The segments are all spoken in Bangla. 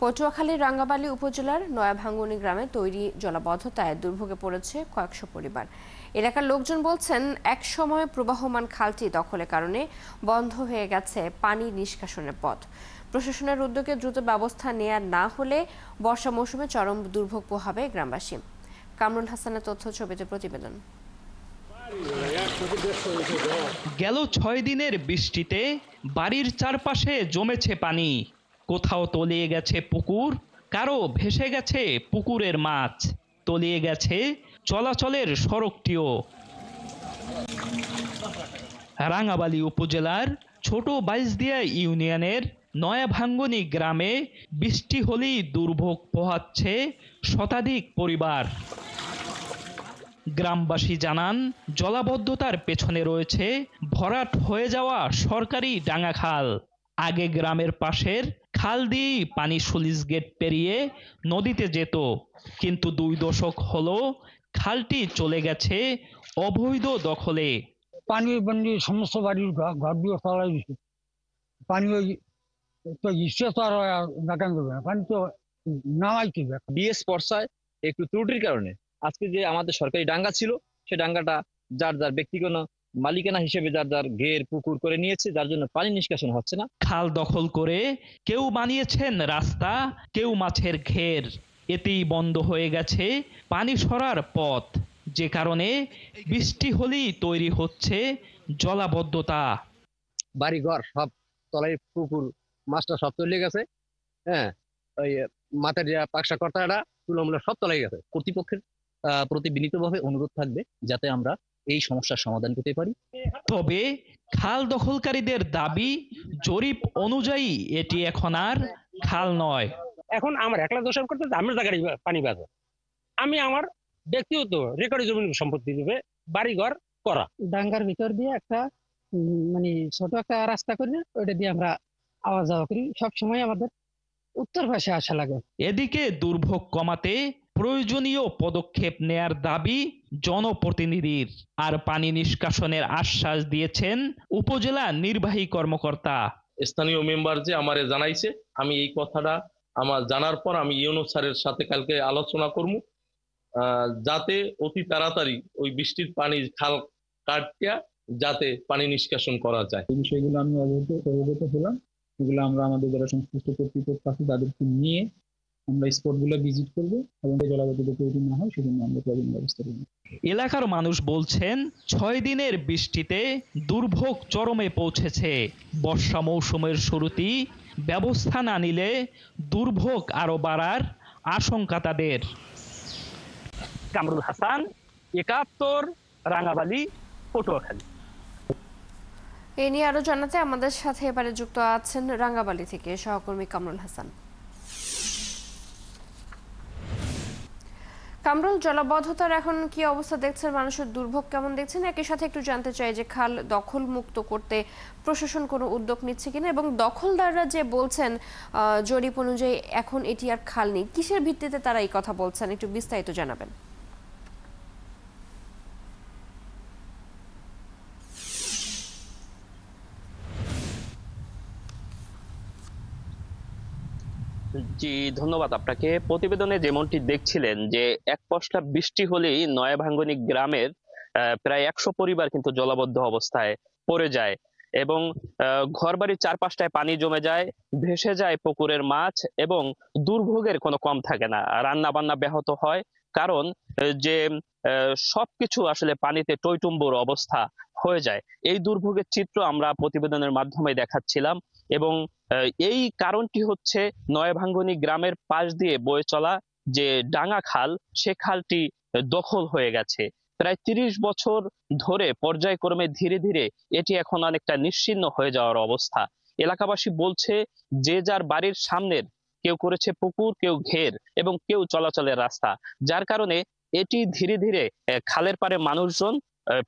পটুয়াখালীর রাঙ্গাবালী উপজেলার নয়াভাঙ্গনী গ্রামে তৈরি জলাবদ্ধতায় দুর্ভোগে পড়েছে কয়েকশো পরিবার। এলাকার লোকজন বলছেন, এক সময় প্রবাহমান খালটি দখলের কারণে বন্ধ হয়ে গেছে পানি নিষ্কাশনের পথ। প্রশাসনের উদ্যোগে দ্রুত ব্যবস্থা নেওয়া না হলে বর্ষা মৌসুমে চরম দুর্ভোগ পোহাবে গ্রামবাসী। কামরুল হাসানের তথ্য ছবিতে প্রতিবেদন। গেল ৬ দিনের বৃষ্টিতে বাড়ির চারপাশে জমেছে পানি। কোথাও তলিয়ে গেছে পুকুর, কারো ভেসে গেছে পুকুরের মাছ, তলিয়ে গেছে চলাচলের সড়কটিও। রাঙ্গাবালী উপজেলার ছোট বাইজদিয়া ইউনিয়নের নয়াভাঙ্গনী গ্রামে বৃষ্টি হলেই দুর্ভোগ পোহাচ্ছে শতাধিক পরিবার। গ্রামবাসী জানান, জলাবদ্ধতার পেছনে রয়েছে ভরাট হয়ে যাওয়া সরকারি ডাঙ্গা খাল। আগে গ্রামের পাশের খাল দিয়েই পানি সুলিস গেট পেরিয়ে নদীতে যেত, কিন্তু 2 দশক হলো খালটি চলে গেছে অবৈধ দখলে। পানি বন্দি সমস্ত বাড়ির ঘর দিয়ে তলাই দিচ্ছে। পানি ওই তো ইচ্ছে তো আর দেখান দেবে না, পানি তো নামাইতে হবে। বিএস পর্সায় একটু ত্রুটির কারণে আজকে যে আমাদের সরকারি ডাঙ্গা ছিল, সে ডাঙ্গাটা যার যার ব্যক্তিগত মালিকানা হিসেবে যার যার ঘের পুকুর করে নিয়েছে, যার জন্য পানি নিষ্কাশন হচ্ছে না। খাল দখল করে কেউ বানিয়েছেন রাস্তা, কেউ মাছের ঘের। এতেই বন্ধ হয়ে গেছে পানি সরার পথ, যে কারণে বৃষ্টি হলেই তৈরি হচ্ছে জলাবদ্ধতা। বাড়ি ঘর সব তলায়, পুকুর মাছটা সব তলিয়ে গেছে। হ্যাঁ, ওই মাথার যে পাকসা কর্তাটা তুলমূল্য সব তলায় গেছে। কর্তৃপক্ষের প্রতি বিনীতভাবে অনুরোধ থাকবে যাতে আমরা এই সমস্যার সমাধান করতে পারি। তবে খাল দখলকারীদের দাবি, জরিপ অনুযায়ী এটি এখন আর খাল নয়। এখন আমার একলা দোষারোপ করতে আমার জায়গায় পানি বাঁধে। আমি আমার ব্যক্তিগত রেকর্ড জমি সম্পত্তি দেবে বাড়িঘর করা। ডাঙ্গার ভিতর দিয়ে একটা মানে ছোট একটা রাস্তা করে ওইটা দিয়ে আমরা আওয়া যাওয়া করি। সবসময় আমাদের উত্তর পাশে আসা লাগে। এদিকে দুর্ভোগ কমাতে প্রয়োজনীয় পদক্ষেপ নেয়ার দাবি জনপ্রতিনিধির। আর পানি নিষ্কাশনের আশ্বাস দিয়েছেন উপজেলা নির্বাহী কর্মকর্তা। স্থানীয় মেম্বার যে আমারে জানাইছে, আমি এই কথাটা আমার জানার পর আমি ইউনুস স্যারের সাথে কালকে আলোচনা করব, যাতে অতি তাড়াতাড়ি ওই বৃষ্টির পানি খাল কাটিয়া যাতে পানি নিষ্কাশন করা যায়। এই বিষয়গুলো আমি অবগত হলাম। এগুলো আমরা আমাদের যারা সংশ্লিষ্ট কর্তৃপক্ষ আছে তাদেরকে নিয়ে আমরা স্পটগুলো ভিজিট করবো এবং জলাবদ্ধতা তৈরি না হয় সেজন্য আমরা প্রয়োজনীয় ব্যবস্থা করব। এলাকার মানুষ বলছেন, 6 দিনের বৃষ্টিতে দুর্ভোগ চরমে পৌঁছেছে। বর্ষা মৌসুমের শুরুতেই ব্যবস্থা না নিলে দুর্ভোগ আরো বাড়ার আশঙ্কা তাদের। কামরুল হাসান, 71, রাঙ্গাবালী, পটুয়াখালী। এ নিয়ে আরো জানাতে আমাদের সাথে এবারে যুক্ত আছেন রাঙ্গাবালী থেকে সহকর্মী কামরুল হাসান। কামরুল, জলাবদ্ধতার এখন কি অবস্থা দেখছেন, মানুষের দুর্ভোগ কেমন দেখছেন? একই সাথে একটু জানতে চাই যে খাল দখল মুক্ত করতে প্রশাসন কোনো উদ্যোগ নিচ্ছে কিনা, এবং দখলদাররা যে বলছেন জরিপ অনুযায়ী এখন এটি আর খাল নেই, কিসের ভিত্তিতে তারা এই কথা বলছেন, একটু বিস্তারিত জানাবেন। জি, ধন্যবাদ আপনাকে। প্রতিবেদনে যেমনটি দেখছিলেন যে এক পশলা বৃষ্টি হলেই নয়াভাঙ্গনী গ্রামের প্রায় 100 পরিবার কিন্তু জলাবদ্ধ অবস্থায় পড়ে যায় এবং ঘরবাড়ির চারপাশটায় পানি জমে যায়, ভেসে যায় পুকুরের মাছ এবং দুর্ভোগের কোনো কম থাকে না। রান্না বান্না ব্যাহত হয়, কারণ যে সবকিছু আসলে পানিতে টইটুম্বুর অবস্থা হয়ে যায়। এই দুর্ভোগের চিত্র আমরা প্রতিবেদনের মাধ্যমে দেখাচ্ছিলাম এবং এই কারণটি হচ্ছে নয়াভাঙ্গনী গ্রামের পাশ দিয়ে বয়ে চলা যে ডাঙ্গা খাল, সে খালটি দখল হয়ে গেছে। প্রায় 30 বছর ধরে পর্যায়ক্রমে ধীরে ধীরে এটি এখন অনেকটা নিশ্চিহ্ন হয়ে যাওয়ার অবস্থা। এলাকাবাসী বলছে, যে যার বাড়ির সামনের কেউ করেছে পুকুর, কেউ ঘের এবং কেউ চলাচলের রাস্তা, যার কারণে এটি ধীরে ধীরে খালের পাড়ে মানুষজন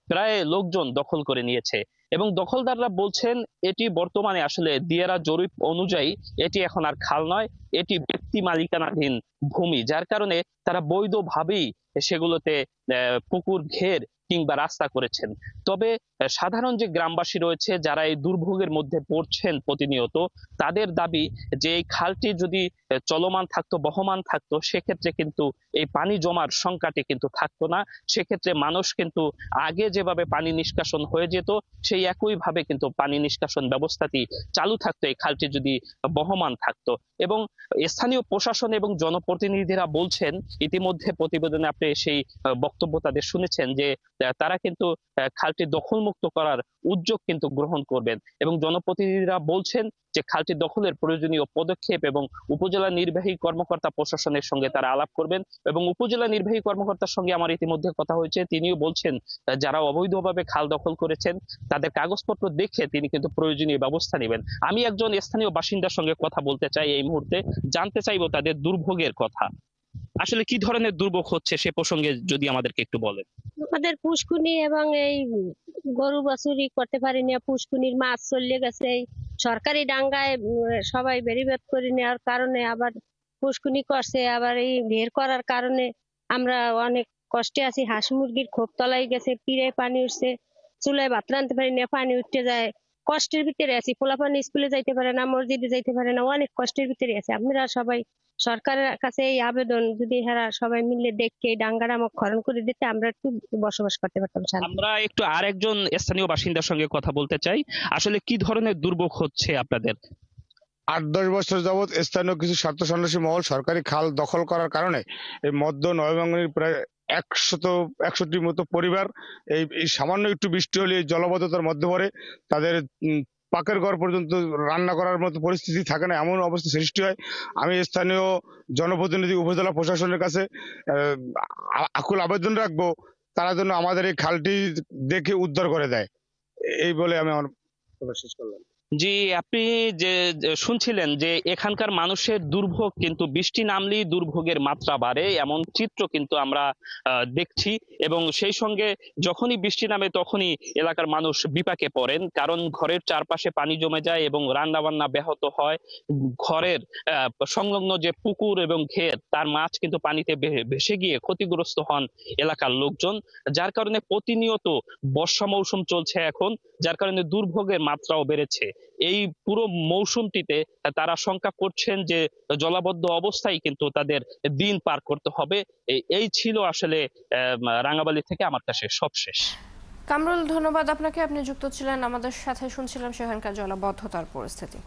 প্রায় লোকজন দখল করে নিয়েছে এবং দখলদাররা বলছেন এটি বর্তমানে আসলে দিয়ারা জরিপ অনুযায়ী এটি এখন আর খাল নয়, এটি ব্যক্তি মালিকানাধীন ভূমি, যার কারণে তারা বৈধভাবেই সেগুলোতে পুকুর ঘের কিংবা রাস্তা করেছেন। তবে সাধারণ যে গ্রামবাসী রয়েছে যারা এই দুর্ভোগের মধ্যে পড়ছেন প্রতিনিয়ত, তাদের দাবি যে এই খালটি যদি চলমান থাকতো, বহমান থাকতো, সেক্ষেত্রে কিন্তু এই পানি জমার সংখ্যাটি কিন্তু থাকতো না। সেক্ষেত্রে মানুষ কিন্তু আগে যেভাবে পানি নিষ্কাশন হয়ে যেত সেই একইভাবে কিন্তু পানি নিষ্কাশন ব্যবস্থাটি চালু থাকতো এই খালটি যদি বহমান থাকতো। এবং স্থানীয় প্রশাসন এবং জনপ্রতিনিধিরা বলছেন, ইতিমধ্যে প্রতিবেদনে আপনি সেই বক্তব্য তাদের শুনেছেন, যে তারা কিন্তু খালটি দখলমুক্ত করার উদ্যোগ কিন্তু গ্রহণ করবেন এবং জনপ্রতিনিধিরা বলছেন যে খালটি দখলের প্রয়োজনীয় পদক্ষেপ এবং উপজেলা নির্বাহী কর্মকর্তা প্রশাসনের সঙ্গে তারা আলাপ করবেন। এবং উপজেলা নির্বাহী কর্মকর্তার সঙ্গে আমার ইতিমধ্যে কথা হয়েছে, তিনিও বলছেন যারা অবৈধভাবে খাল দখল করেছেন তাদের কাগজপত্র দেখে তিনি কিন্তু প্রয়োজনীয় ব্যবস্থা নেবেন। আমি একজন স্থানীয় বাসিন্দার সঙ্গে কথা বলতে চাই এই মুহূর্তে, জানতে চাইবো তাদের দুর্ভোগের কথা। আসলে কি ধরনের দুর্ভোগ হচ্ছে সে প্রসঙ্গে যদি আমাদেরকে একটু বলেন। আমাদের পুষ্কুনি এবং এই গরু বাছুরি করতে পারি না, পুষ্কুনির মাছ চলে গেছে। এই সরকারি ডাঙ্গায় সবাই বেরিবেদ করে নেওয়ার কারণে আবার পুষ্কুনি করছে, আবার এই বের করার কারণে আমরা অনেক কষ্টে আছি। হাঁস মুরগির খোপ তলায় গেছে, পিড়ে পানি উঠছে, চুলায় ভাত রাঁধতে পারি না, পানি উঠতে যায়। কষ্টের ভিতরে আছি, পোলাপানি স্কুলে যাইতে পারে না, মসজিদে যাইতে পারে না, অনেক কষ্টের ভিতরে আছে। আপনারা সবাই সরকারের কাছে এই আবেদন, যদি এরা সবাই মিলে দেখে এই ডাঙ্গাটা আমাকে খনন করে দিতে আমরা একটু বসবাস করতে পারতাম। আমরা একটু আরেকজন স্থানীয় বাসিন্দার সঙ্গে কথা বলতে চাই। আসলে কি ধরনের দুর্ভোগ হচ্ছে আপনাদের? 8-10 বছর যাবৎ স্থানীয় কিছু স্বার্থ সন্ত্রাসী মহল সরকারি খাল দখল করার কারণে এই মধ্য নয়াভাঙ্গনের প্রায় 161 মতো পরিবার এই সামান্য একটু বৃষ্টি হলে এই জলাবদ্ধতার মধ্যে পড়ে। তাদের পাকের ঘর পর্যন্ত রান্না করার মতো পরিস্থিতি থাকে না, এমন অবস্থা সৃষ্টি হয়। আমি স্থানীয় জনপ্রতিনিধি, উপজেলা প্রশাসনের কাছে আকুল আবেদন রাখবো, তারা যেন আমাদের এই খালটি দেখে উদ্ধার করে দেয়, এই বলে আমি আমার কথা শেষ করলাম। জি, আপনি যে শুনছিলেন যে এখানকার মানুষের দুর্ভোগ, কিন্তু বৃষ্টি নামলেই দুর্ভোগের মাত্রা বাড়ে, এমন চিত্র কিন্তু আমরা দেখছি। এবং সেই সঙ্গে যখনই বৃষ্টি নামে তখনই এলাকার মানুষ বিপাকে পড়েন, কারণ ঘরের চারপাশে পানি জমে যায় এবং রান্না বান্না ব্যাহত হয়। ঘরের সংলগ্ন যে পুকুর এবং ক্ষেত, তার মাছ কিন্তু পানিতে ভেসে গিয়ে ক্ষতিগ্রস্ত হন এলাকার লোকজন, যার কারণে প্রতিনিয়ত বর্ষা মৌসুম চলছে এখন, যার কারণে দুর্ভোগের মাত্রাও বেড়েছে। এই পুরো মৌসুমটিতে তারা শঙ্কা করছেন যে জলাবদ্ধ অবস্থায় কিন্তু তাদের দিন পার করতে হবে। এই ছিল আসলে রাঙাবালি থেকে আমার কাছে সবশেষ। কামরুল, ধন্যবাদ আপনাকে। আপনি যুক্ত ছিলেন আমাদের সাথে, শুনছিলাম সেখানকার জলাবদ্ধতার পরিস্থিতি।